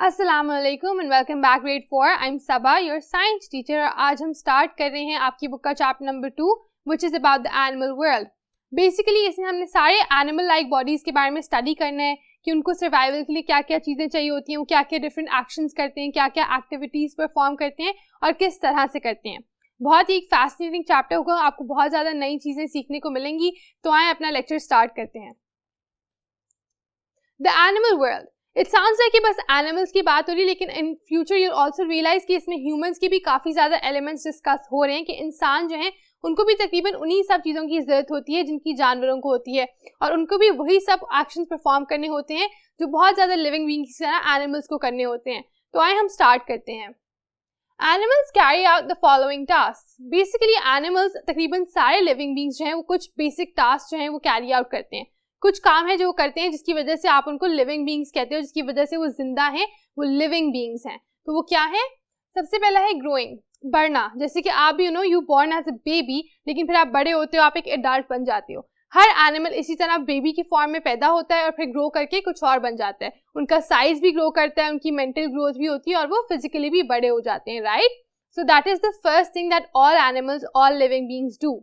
अस्सलाम वालेकुम and welcome back grade 4। I am Saba, your science teacher. और आज हम स्टार्ट कर रहे हैं आपकी बुक का chapter number 2 which is about the animal world. Basically इसमें हमने सारे एनिमल लाइक बॉडीज़ के बारे में स्टडी करना है कि उनको सर्वाइवल के लिए क्या क्या चीज़ें चाहिए होती हैं, वो क्या क्या डिफरेंट एक्शंस करते हैं, क्या क्या एक्टिविटीज़ परफॉर्म करते हैं और किस तरह से करते हैं। बहुत ही एक फैसिनेटिंग चैप्टर होगा, आपको बहुत ज़्यादा नई चीज़ें सीखने को मिलेंगी। तो आए अपना लेक्चर स्टार्ट करते हैं। The animal world, it sounds like कि बस एनिमल्स की बात हो रही है, लेकिन in future you also realize कि इसमें ह्यूमंस की भी काफ़ी ज़्यादा एलिमेंट्स डिस्कस हो रहे हैं कि इंसान जो है उनको भी तकरीबन उन्हीं सब चीज़ों की ज़रूरत होती है जिनकी जानवरों को होती है, और उनको भी वही सब एक्शन परफॉर्म करने होते हैं जो बहुत ज़्यादा लिविंग बीइंग्स की तरह एनिमल्स को करने होते हैं। तो आए हम स्टार्ट करते हैं। Animals carry out the following task. Basically animals तकरीबन सारे लिविंग बीइंग्स जो हैं वो कुछ बेसिक टास्क जो हैं वो कैरी आउट करते हैं। कुछ काम है जो वो करते हैं जिसकी वजह से आप उनको लिविंग बीइंग्स कहते हो, जिसकी वजह से वो जिंदा हैं, वो लिविंग बीइंग्स हैं। तो वो क्या है? सबसे पहला है ग्रोइंग, बढ़ना। जैसे कि आप भी you born as a baby, लेकिन फिर आप बड़े होते हो, आप एक एडल्ट बन जाते हो। हर एनिमल इसी तरह बेबी की फॉर्म में पैदा होता है और फिर ग्रो करके कुछ और बन जाता है। उनका साइज भी ग्रो करता है, उनकी मेंटल ग्रोथ भी होती है और वो फिजिकली भी बड़े हो जाते हैं, right? So that is the first thing that all animals, all living beings do.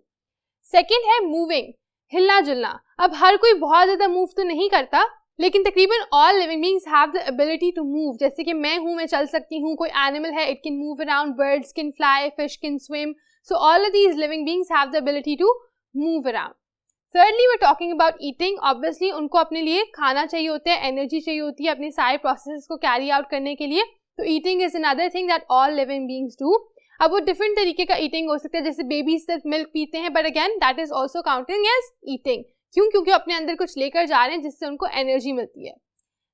Second है मूविंग, हिलना जुलना। अब हर कोई बहुत ज्यादा मूव तो नहीं करता, लेकिन तकरीबन all living beings have the ability to move. जैसे कि मैं हूँ, मैं चल सकती हूँ। कोई एनिमल है, it can move around, birds can fly, fish can swim. So all of these living beings have the ability to move around. Thirdly, we're talking about eating. Obviously, उनको अपने लिए खाना चाहिए होता है, एनर्जी चाहिए होती है अपने सारे प्रोसेसेस को कैरी आउट करने के लिए। तो eating is another thing that all living beings do. अब वो डिफरेंट तरीके का ईटिंग हो सकता है, जैसे बेबी सिर्फ मिल्क पीते हैं, but again that is also counting as eating. क्यों? क्योंकि अपने अंदर कुछ लेकर जा रहे हैं जिससे उनको एनर्जी मिलती है।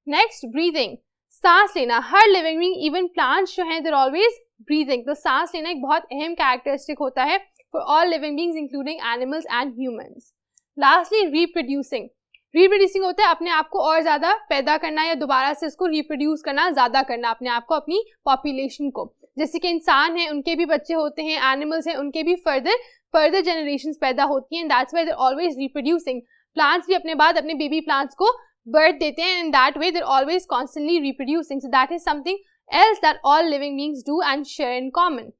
नेक्स्ट, ब्रीदिंग, सांस लेना। हर लिविंग बीइंग, इवन प्लांट्स जो हैं, देयर ऑलवेज ब्रीदिंग। तो सांस लेना एक बहुत अहम कैरेक्टरिस्टिक होता है for all living beings including animals and humans. Lastly, reproducing. Reproducing होता है अपने आप को और ज्यादा पैदा करना या दोबारा से उसको रिप्रोड्यूस करना, ज्यादा करना अपने आप को, अपनी पॉपुलेशन को। जैसे कि इंसान है, उनके भी बच्चे होते हैं, एनिमल्स हैं, उनके भी फर्दर जनरेशंस पैदा होती हैं। That's why they are always reproducing. Plants भी अपने बाद अपने बेबी प्लांट्स को बर्थ देते हैं, and that way they are always constantly reproducing. So that is something else that all living beings do and share in common.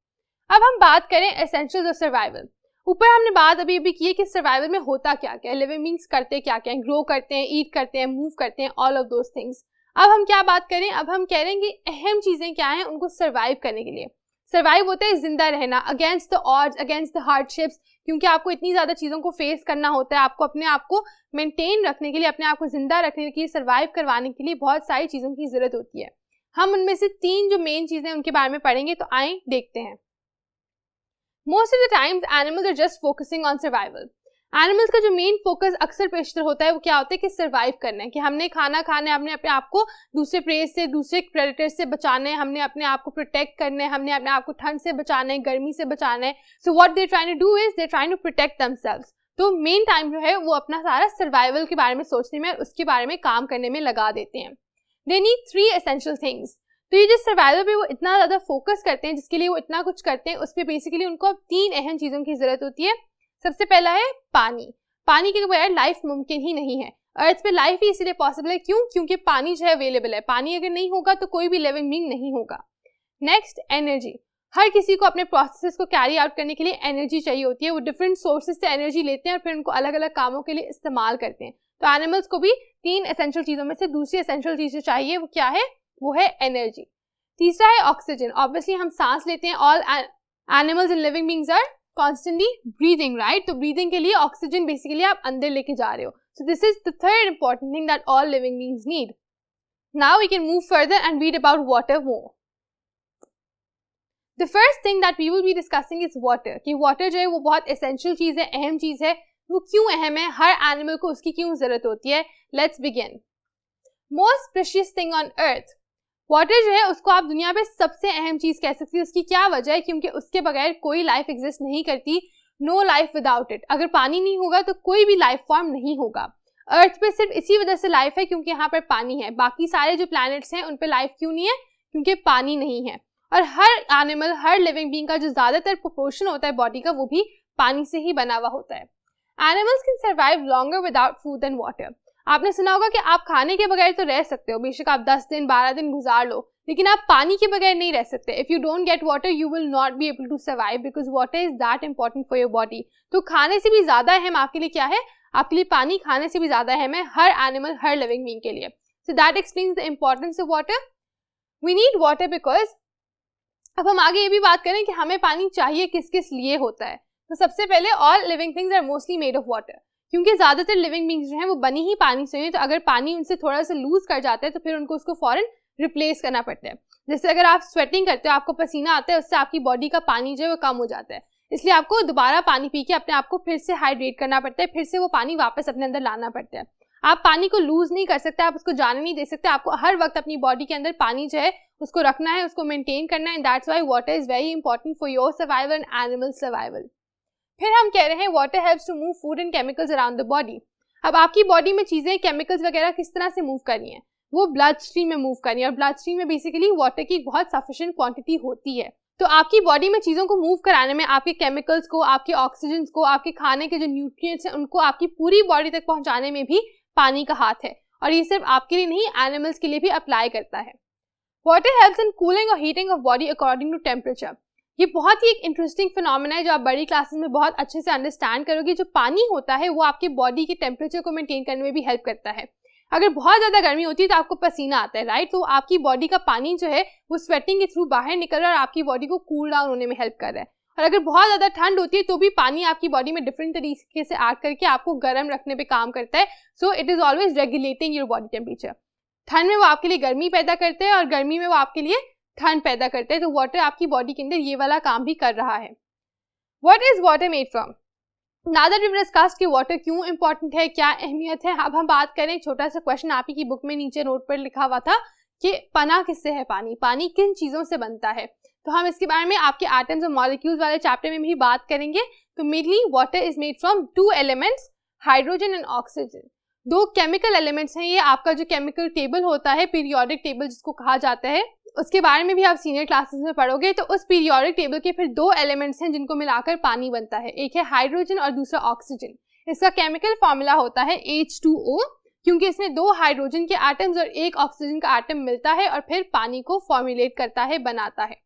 अब हम बात करें एसेंशियल्स ऑफ सर्वाइवल। ऊपर हमने बात अभी की है कि सर्वाइवल में होता क्या क्या है, लिविंग बीइंग्स करते क्या क्या है, ग्रो करते हैं, ईट करते हैं, मूव करते हैं, ऑल ऑफ दोस थिंग्स। अब हम क्या बात करें? अब हम कह रहे हैं कि अहम चीजें क्या हैं उनको सर्वाइव करने के लिए। सर्वाइव होता है जिंदा रहना, against the odds, against the hardships, क्योंकि आपको इतनी ज्यादा चीजों को फेस करना होता है। आपको अपने आप को मेंटेन रखने के लिए, अपने आप को जिंदा रखने के लिए, सर्वाइव करवाने के लिए बहुत सारी चीजों की जरूरत होती है। हम उनमें से 3 जो मेन चीजें उनके बारे में पढ़ेंगे, तो आए देखते हैं। Most of the times animals are just focusing on survival. Animals का जो मेन फोकस अक्सर पेशतर होता है वो क्या होता है कि सर्वाइव करना है, कि हमने खाना खाना है, हमने अपने आप को दूसरे प्रे से, दूसरे प्रेडेटर्स से बचाना है, हमने अपने आप को प्रोटेक्ट करना है, हमने अपने आप को ठंड से बचाना है, गर्मी से बचाना है। So what they trying to do is they trying to protect themselves. तो मेन टाइम जो है वो अपना सारा सर्वाइवल के बारे में सोचने में, उसके बारे में काम करने में लगा देते हैं। They need 3 essential things. तो ये जिस सर्वाइवल पे वो इतना ज्यादा फोकस करते हैं, जिसके लिए वो इतना कुछ करते हैं, उस पे बेसिकली उनको अब 3 अहम चीजों की जरूरत होती है। सबसे पहला है पानी। पानी के बगैर लाइफ मुमकिन ही नहीं है। अर्थ पे लाइफ ही इसलिए पॉसिबल है, क्यों? क्योंकि पानी जो है अवेलेबल है। पानी अगर नहीं होगा तो कोई भी लिविंग बीइंग नहीं होगा। Next, energy. हर किसी को अपने प्रोसेसेस को कैरी आउट करने के लिए एनर्जी चाहिए होती है। वो डिफरेंट सोर्सेज से एनर्जी लेते हैं और फिर उनको अलग अलग कामों के लिए इस्तेमाल करते हैं। तो एनिमल्स को भी 3 एसेंशियल चीजों में से दूसरी एसेंशियल चीज जो चाहिए वो क्या है? वो है एनर्जी। तीसरा है ऑक्सीजन। ऑब्वियसली हम सांस लेते हैं, all animals and living beings are constantly breathing, right? तो ब्रीदिंग के लिए ऑक्सीजन बेसिकली आप अंदर लेके जा रहे हो। So this is the third important thing that all living beings need. Now we can move further and read about water more. The first thing that we will be discussing is water. कि water जो है वो बहुत essential चीज है, अहम चीज है। वो क्यों अहम है? हर एनिमल को उसकी क्यों जरूरत होती है? Let's begin. Most precious thing on earth. Water जो है उसको आप दुनिया पे सबसे अहम चीज कह सकती है। उसकी क्या वजह है? क्योंकि उसके बगैर कोई लाइफ एग्जिस्ट नहीं करती। No life without it. अगर पानी नहीं होगा तो कोई भी लाइफ फॉर्म नहीं होगा। अर्थ पे सिर्फ इसी वजह से लाइफ है क्योंकि यहाँ पर पानी है। बाकी सारे जो प्लैनेट्स हैं उन पे लाइफ क्यों नहीं है? क्योंकि पानी नहीं है। और हर एनिमल, हर लिविंग बीइंग का जो ज्यादातर प्रोपोर्शन होता है बॉडी का, वो भी पानी से ही बना हुआ होता है। Animals can survive longer without food and water. आपने सुना होगा कि आप खाने के बगैर तो रह सकते हो, बेशक आप 10 दिन 12 दिन गुजार लो, लेकिन आप पानी के बगैर नहीं रह सकते. If you don't get water you will not be able to survive because water is that important for your body. तो खाने से भी ज्यादा अहम आपके लिए क्या है? आपके लिए पानी खाने से भी ज्यादा अहम है हर एनिमल, हर लिविंग बीइंग के लिए. So that explains the importance of water. We need water because अब हम आगे ये भी बात करें कि हमें पानी चाहिए किस किस लिए होता है. तो सबसे पहले all living things are mostly made of water, क्योंकि ज्यादातर लिविंग बीइंग्स जो हैं वो बनी ही पानी से हैं. तो अगर पानी उनसे थोड़ा सा लूज कर जाता है तो फिर उनको उसको फौरन रिप्लेस करना पड़ता है. जैसे अगर आप स्वेटिंग करते हो, आपको पसीना आता है, उससे आपकी बॉडी का पानी जो है वो कम हो जाता है, इसलिए आपको दोबारा पानी पी के अपने आप को फिर से हाइड्रेट करना पड़ता है, फिर से वो पानी वापस अपने अंदर लाना पड़ता है. आप पानी को लूज नहीं कर सकते, आप उसको जाने नहीं दे सकते. आपको हर वक्त अपनी बॉडी के अंदर पानी जो है उसको रखना है, उसको मेंटेन करना है. And that's why water is very important for your survival and animal survival. फिर हम कह रहे हैं water helps to move food and chemicals around the body. अब आपकी बॉडी में चीजें, केमिकल्स वगैरह किस तरह से मूव कर रही हैं? वो ब्लड स्ट्रीम में मूव कर रही है, और ब्लड स्ट्रीम में बेसिकली वाटर की बहुत सफिशिएंट क्वांटिटी होती है. तो आपकी बॉडी में चीजों को मूव कराने में आपके केमिकल्स को, आपके ऑक्सीजन को, आपके खाने के जो न्यूट्रिएंट्स हैं उनको आपकी पूरी बॉडी तक पहुंचाने में भी पानी का हाथ है. और ये सिर्फ आपके लिए नहीं, एनिमल्स के लिए भी अप्लाई करता है. वाटर हेल्प्स इन कूलिंग और heating of body according to temperature. ये बहुत ही एक इंटरेस्टिंग फिनोमेना है जो आप बड़ी क्लासेस में बहुत अच्छे से अंडरस्टैंड करोगे. जो पानी होता है वो आपके बॉडी के टेम्परेचर को मेंटेन करने में भी हेल्प करता है. अगर बहुत ज्यादा गर्मी होती है तो आपको पसीना आता है, राइट? तो आपकी बॉडी का पानी जो है वो स्वेटिंग के थ्रू बाहर निकल रहा है और आपकी बॉडी को कूल डाउन होने में हेल्प कर रहा है. और अगर बहुत ज्यादा ठंड होती है तो भी पानी आपकी बॉडी में डिफरेंट तरीके से ऐड करके आपको गर्म रखने पे काम करता है. So it is always regulating your body temperature. ठंड में वो आपके लिए गर्मी पैदा करते हैं और गर्मी में वो आपके लिए ठंड पैदा करते हैं. तो वाटर आपकी बॉडी के अंदर ये वाला काम भी कर रहा है. What is water made from? Now that we discussed कि वाटर क्यों इंपॉर्टेंट है, क्या अहमियत है, अब हम बात करें. छोटा सा क्वेश्चन आप ही की बुक में नीचे नोट पर लिखा हुआ था कि बना किससे है पानी, पानी किन चीजों से बनता है. तो हम इसके बारे में आपके एटम्स और मॉलिक्यूल्स वाले चैप्टर में भी बात करेंगे. तो mainly water is made from two elements, hydrogen and oxygen. दो केमिकल एलिमेंट्स हैं. ये आपका जो केमिकल टेबल होता है, पीरियोडिक टेबल जिसको कहा जाता है, उसके बारे में भी आप सीनियर क्लासेस में पढ़ोगे. तो उस पीरियोडिक टेबल के फिर दो एलिमेंट्स हैं जिनको मिलाकर पानी बनता है. एक है हाइड्रोजन और दूसरा ऑक्सीजन. इसका केमिकल फॉर्मूला होता है H2O, क्योंकि इसमें दो हाइड्रोजन के एटम्स और एक ऑक्सीजन का एटम मिलता है और फिर पानी को फॉर्मुलेट करता है, बनाता है.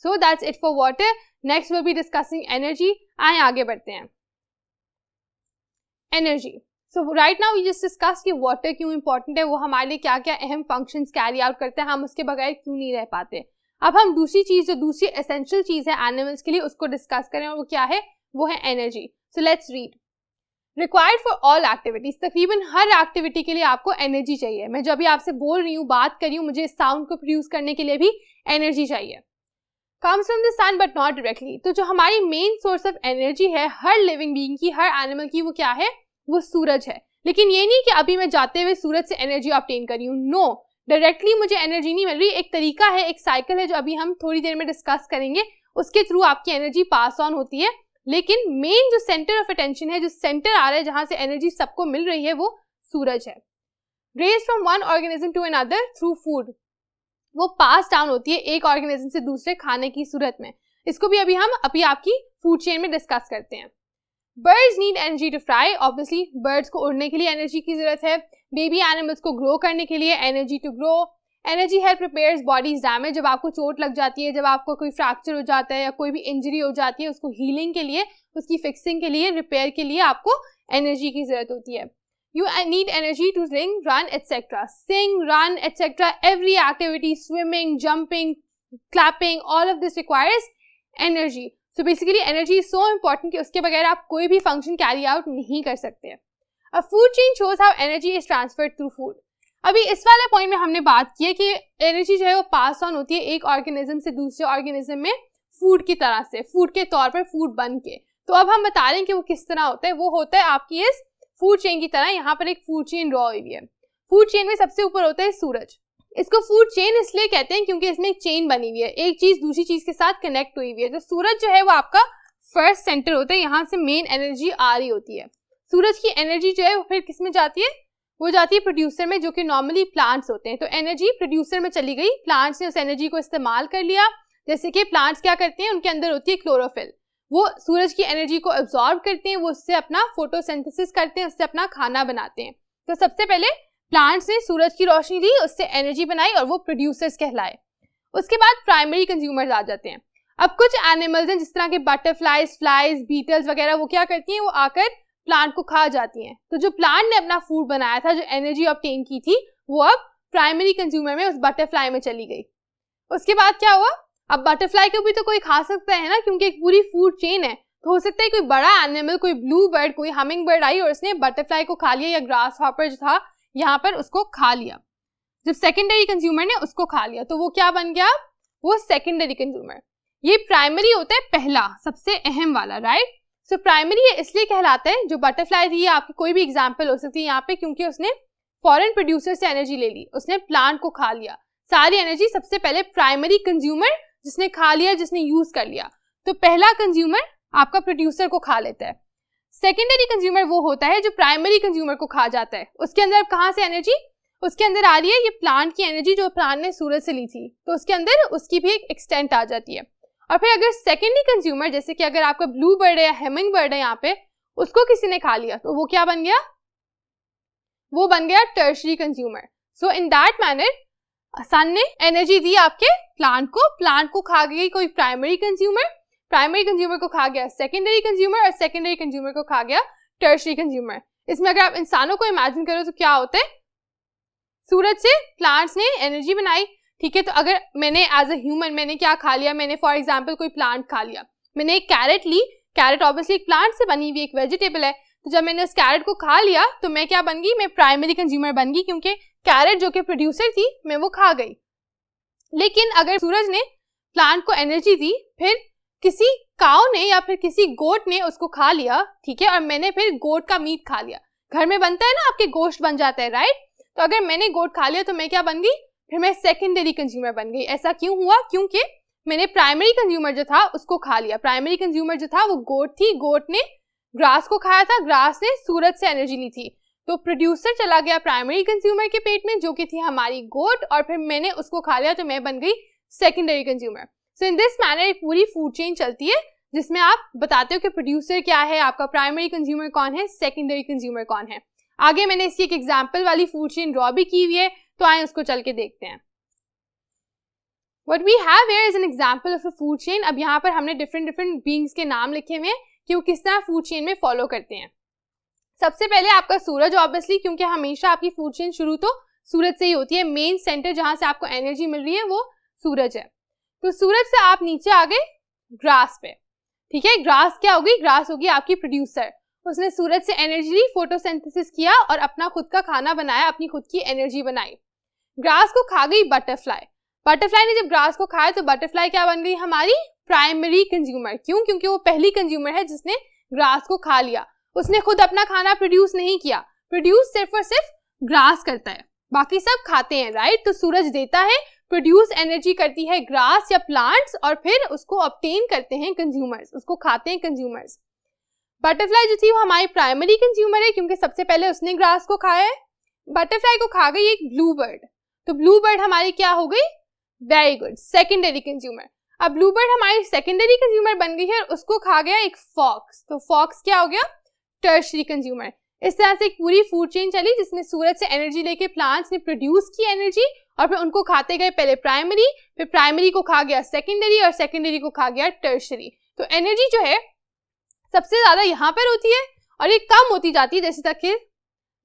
So that's it for water. Next will be discussing energy. आए आगे बढ़ते हैं. Energy. So right now we just discuss कि वाटर क्यों इंपॉर्टेंट है, वो हमारे लिए क्या क्या अहम फंक्शंस कैरी आउट करते हैं, हम उसके बगैर क्यों नहीं रह पाते. अब हम दूसरी चीज, जो दूसरी एसेंशियल चीज है एनिमल्स के लिए, उसको डिस्कस करें, और वो क्या है? वो है energy. So let's read. Required for all activities. तकरीबन हर एक्टिविटी के लिए आपको एनर्जी चाहिए. मैं जो अभी आपसे बोल रही हूँ, बात कर रही हूँ, मुझे इस साउंड को प्रोड्यूस करने के लिए भी एनर्जी चाहिए. Comes from the sun but not directly. तो जो हमारी मेन सोर्स ऑफ एनर्जी है हर लिविंग बीइंग की, हर एनिमल की, वो क्या है? वो सूरज है. लेकिन ये नहीं कि अभी मैं जाते हुए सूरज से एनर्जी ऑब्टेन कर रही हूँ. नो, डायरेक्टली मुझे एनर्जी नहीं मिल रही. एक तरीका है, एक साइकिल है जो अभी हम थोड़ी देर में डिस्कस करेंगे, उसके थ्रू आपकी एनर्जी पास ऑन होती है. लेकिन मेन जो सेंटर ऑफ अटेंशन है, जो सेंटर आ रहा है जहां से एनर्जी सबको मिल रही है, वो सूरज है. Rays from one organism to another through food. वो पास डाउन होती है एक ऑर्गेनिज्म से दूसरे खाने की सूरत में. इसको भी अभी आपकी फूड चेन में डिस्कस करते हैं. Birds need energy to fly. Obviously birds को उड़ने के लिए एनर्जी की जरूरत है. बेबी एनिमल्स को ग्रो करने के लिए energy to grow. Energy help repairs bodies damage. जब आपको चोट लग जाती है, जब आपको कोई फ्रैक्चर हो जाता है या कोई भी इंजरी हो जाती है, उसको हीलिंग के लिए, उसकी फिक्सिंग के लिए, रिपेयर के लिए आपको एनर्जी की जरूरत होती है. You need energy to sing, run, etc. Sing, run, etc. Every activity, swimming, jumping, clapping, all of this requires energy. So basically, energy is so important कि उसके बगैर आप कोई भी function carry out नहीं कर सकते. A food chain shows how energy is transferred through food. अभी इस वाले पॉइंट में हमने बात की है कि एनर्जी जो है वो पास ऑन होती है एक ऑर्गेनिज्म से दूसरे ऑर्गेनिज्म में फूड की तरह से, फूड के तौर पर, फूड बन के. तो अब हम बता रहे हैं कि वो किस तरह होता है. वो होता है आपकी इस फूड चेन की तरह. यहाँ पर एक फूड चेन ड्रॉ हुई है. फूड चेन में सबसे ऊपर होता है सूरज. इसको फूड चेन इसलिए कहते हैं क्योंकि इसमें एक चेन बनी हुई है, एक चीज दूसरी चीज के साथ कनेक्ट हुई हुई है. तो सूरज जो है वो आपका फर्स्ट सेंटर होता है, यहाँ से मेन एनर्जी आ रही होती है. सूरज की एनर्जी जो है वो फिर किस में जाती है? वो जाती है प्रोड्यूसर में, जो कि नॉर्मली प्लांट्स होते हैं. तो एनर्जी प्रोड्यूसर में चली गई, प्लांट्स ने उस एनर्जी को इस्तेमाल कर लिया. जैसे कि प्लांट्स क्या करते हैं, उनके अंदर होती है क्लोरोफिल. वो सूरज की एनर्जी को एब्जॉर्ब करते हैं, वो उससे अपना फोटोसिंथेसिस करते हैं, उससे अपना खाना बनाते हैं. तो सबसे पहले प्लांट्स ने सूरज की रोशनी ली, उससे एनर्जी बनाई और वो प्रोड्यूसर्स कहलाए. उसके बाद प्राइमरी कंज्यूमर्स आ जाते हैं। अब कुछ एनिमल्स हैं जिस तरह के बटरफ्लाइज, फ्लाइज, बीटल्स वगैरह, वो क्या करती हैं, वो आकर प्लांट को खा जाती हैं। तो जो प्लांट ने अपना फूड बनाया था, जो एनर्जी ऑब्टेन की थी, वो अब प्राइमरी कंज्यूमर में उस बटरफ्लाई में चली गई। उसके बाद क्या हुआ, अब बटरफ्लाई को भी तो कोई खा सकता है ना, क्योंकि एक पूरी फूड चेन है। तो हो सकता है कोई बड़ा एनिमल, कोई ब्लू बर्ड, कोई हमिंग बर्ड आई और उसने बटरफ्लाई को खा लिया, या ग्रास हॉपर जो था यहाँ पर उसको खा लिया। जब सेकेंडरी कंज्यूमर ने उसको खा लिया तो वो क्या बन गया, वो सेकेंडरी कंज्यूमर। ये प्राइमरी होता है पहला, सबसे अहम वाला, राइट। सो प्राइमरी ये इसलिए कहलाता है, जो बटरफ्लाई थी, आपकी कोई भी एग्जांपल हो सकती है यहाँ पे, क्योंकि उसने फॉरेन प्रोड्यूसर से एनर्जी ले ली, उसने प्लांट को खा लिया। सारी एनर्जी सबसे पहले प्राइमरी कंज्यूमर जिसने खा लिया, जिसने यूज कर लिया। तो पहला कंज्यूमर आपका प्रोड्यूसर को खा लेता है। सेकेंडरी कंज्यूमर वो होता है जो प्राइमरी कंज्यूमर को खा जाता है। उसके अंदर कहाँ से एनर्जी, उसके अंदर आ रही है ये प्लांट की एनर्जी जो प्लांट ने सूरज से ली थी, तो उसके अंदर उसकी भी एक एक्सटेंट आ जाती है। और फिर अगर सेकेंडरी कंज्यूमर, जैसे कि अगर आपका ब्लू बर्ड है या हेमिंग बर्ड है यहाँ पे, उसको किसी ने खा लिया, तो वो क्या बन गया, वो बन गया tertiary consumer. So in that manner sun ने एनर्जी दी आपके प्लांट को खा गई कोई प्राइमरी कंज्यूमर को खा गया सेकेंडरी कंज्यूमर, और सेकेंडरी कंज्यूमर को खा गया टर्शरी कंज्यूमर। इसमें अगर आप इंसानों को इमेजिन करो तो क्या होता है, सूरज से प्लांट्स ने एनर्जी बनाई, ठीक है। तो अगर मैंने एज अ ह्यूमन मैंने क्या खा लिया, मैंने फॉर एग्जांपल कोई प्लांट खा लिया, मैंने एक कैरेट ली, कैरेट ऑब्वियसली एक प्लांट से बनी हुई एक वेजिटेबल है। तो जब मैंने उस कैरेट को खा लिया तो मैं क्या बन गई, मैं प्राइमरी कंज्यूमर बन गई, क्योंकि कैरेट जो कि प्रोड्यूसर थी मैं वो खा गई। लेकिन अगर सूरज ने प्लांट को एनर्जी दी, फिर किसी काऊ ने या फिर किसी गोट ने उसको खा लिया, ठीक है, और मैंने फिर गोट का मीट खा लिया, घर में बनता है ना, आपके गोश्त बन जाता है, राइट। तो अगर मैंने गोट खा लिया तो मैं क्या बन गई, फिर मैं सेकेंडरी कंज्यूमर बन गई। ऐसा क्यों हुआ, क्योंकि मैंने प्राइमरी कंज्यूमर जो था उसको खा लिया। प्राइमरी कंज्यूमर जो था वो गोट थी, गोट ने ग्रास को खाया था, ग्रास ने सूरज से एनर्जी ली थी। तो प्रोड्यूसर चला गया प्राइमरी कंज्यूमर के पेट में, जो कि थी हमारी गोट, और फिर मैंने उसको खा लिया तो मैं बन गई secondary consumer. So in this manner एक पूरी फूड चेन चलती है, जिसमें आप बताते हो कि प्रोड्यूसर क्या है, आपका प्राइमरी कंज्यूमर कौन है, सेकेंडरी कंज्यूमर कौन है। आगे मैंने इसकी एक एग्जाम्पल वाली फूड चेन ड्रॉ भी की हुई है, तो आए उसको चल के देखते हैं। What we have here is an example of a food chain। अब यहाँ पर हमने डिफरेंट बींग्स के नाम लिखे हुए हैं कि वो किस तरह फूड चेन में फॉलो करते हैं। सबसे पहले आपका सूरज, ऑब्वियसली, क्योंकि हमेशा आपकी फूड चेन शुरू तो सूरज से ही होती है। मेन सेंटर जहां से आपको एनर्जी मिल रही है वो सूरज है। तो सूरज से आप नीचे आ गए ग्रास पे, ठीक है। ग्रास क्या होगी, ग्रास होगी आपकी प्रोड्यूसर। उसने सूरज से एनर्जी ली, फोटोसिंथेसिस किया और अपना खुद का खाना बनाया, अपनी खुद की एनर्जी बनाई। ग्रास को खा गई बटरफ्लाई। बटरफ्लाई ने जब ग्रास को खाया तो बटरफ्लाई क्या बन गई, हमारी प्राइमरी कंज्यूमर। क्यों, क्योंकि वो पहली कंज्यूमर है जिसने ग्रास को खा लिया। उसने खुद अपना खाना प्रोड्यूस नहीं किया, प्रोड्यूस सिर्फ और सिर्फ ग्रास करता है, बाकी सब खाते हैं, राइट। तो सूरज देता है, प्रोड्यूस एनर्जी करती है ग्रास या प्लांट्स, और फिर उसको ऑब्टेन करते हैं कंज्यूमर्स, उसको खाते हैं कंज्यूमर्स। बटरफ्लाई जो थी वो हमारी प्राइमरी कंज्यूमर है, क्योंकि सबसे पहले उसने ग्रास को खाया है। बटरफ्लाई को खा गई एक ब्लू बर्ड, तो ब्लू बर्ड हमारी क्या हो गई, वेरी गुड, सेकेंडरी कंज्यूमर। अब ब्लू बर्ड हमारी सेकेंडरी कंज्यूमर बन गई है और उसको खा गया एक फॉक्स, तो फॉक्स क्या हो गया, टर्शरी कंज्यूमर। इस तरह से एक पूरी फूड चेन चली, जिसमें सूरज से एनर्जी लेके प्लांट्स ने प्रोड्यूस की एनर्जी, और फिर उनको खाते गए, पहले प्राइमरी, फिर प्राइमरी को खा गया सेकेंडरी, और सेकेंडरी को खा गया टर्शरी। तो एनर्जी जो है सबसे ज्यादा यहाँ पर होती है और ये कम होती जाती है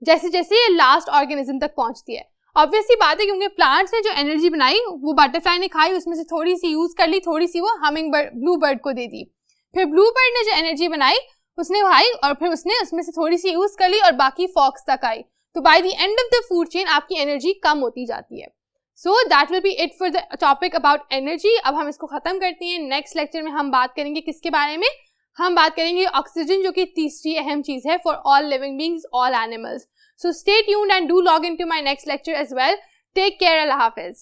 जैसे जैसे ये लास्ट ऑर्गेनिज्म तक पहुंचती है। ऑब्वियसली बात है, क्योंकि प्लांट्स ने जो एनर्जी बनाई वो बटरफ्लाई ने खाई, उसमें से थोड़ी सी यूज कर ली, थोड़ी सी वो हमिंग बर्ड, ब्लू बर्ड को दे दी। फिर ब्लू बर्ड ने जो एनर्जी बनाई उसने खाई, और फिर उसने उसमें से थोड़ी सी यूज कर ली और बाकी फॉक्स तक आई। तो by the end of the food chain आपकी एनर्जी कम होती जाती है। So that will be it for the topic about energy. अब हम इसको खत्म करते हैं। नेक्स्ट लेक्चर में हम बात करेंगे किसके बारे में, हम बात करेंगे ऑक्सीजन, जो कि तीसरी अहम चीज है for all living beings, all animals. So stay tuned and do log into my next lecture as well. Take care. Allah Hafiz.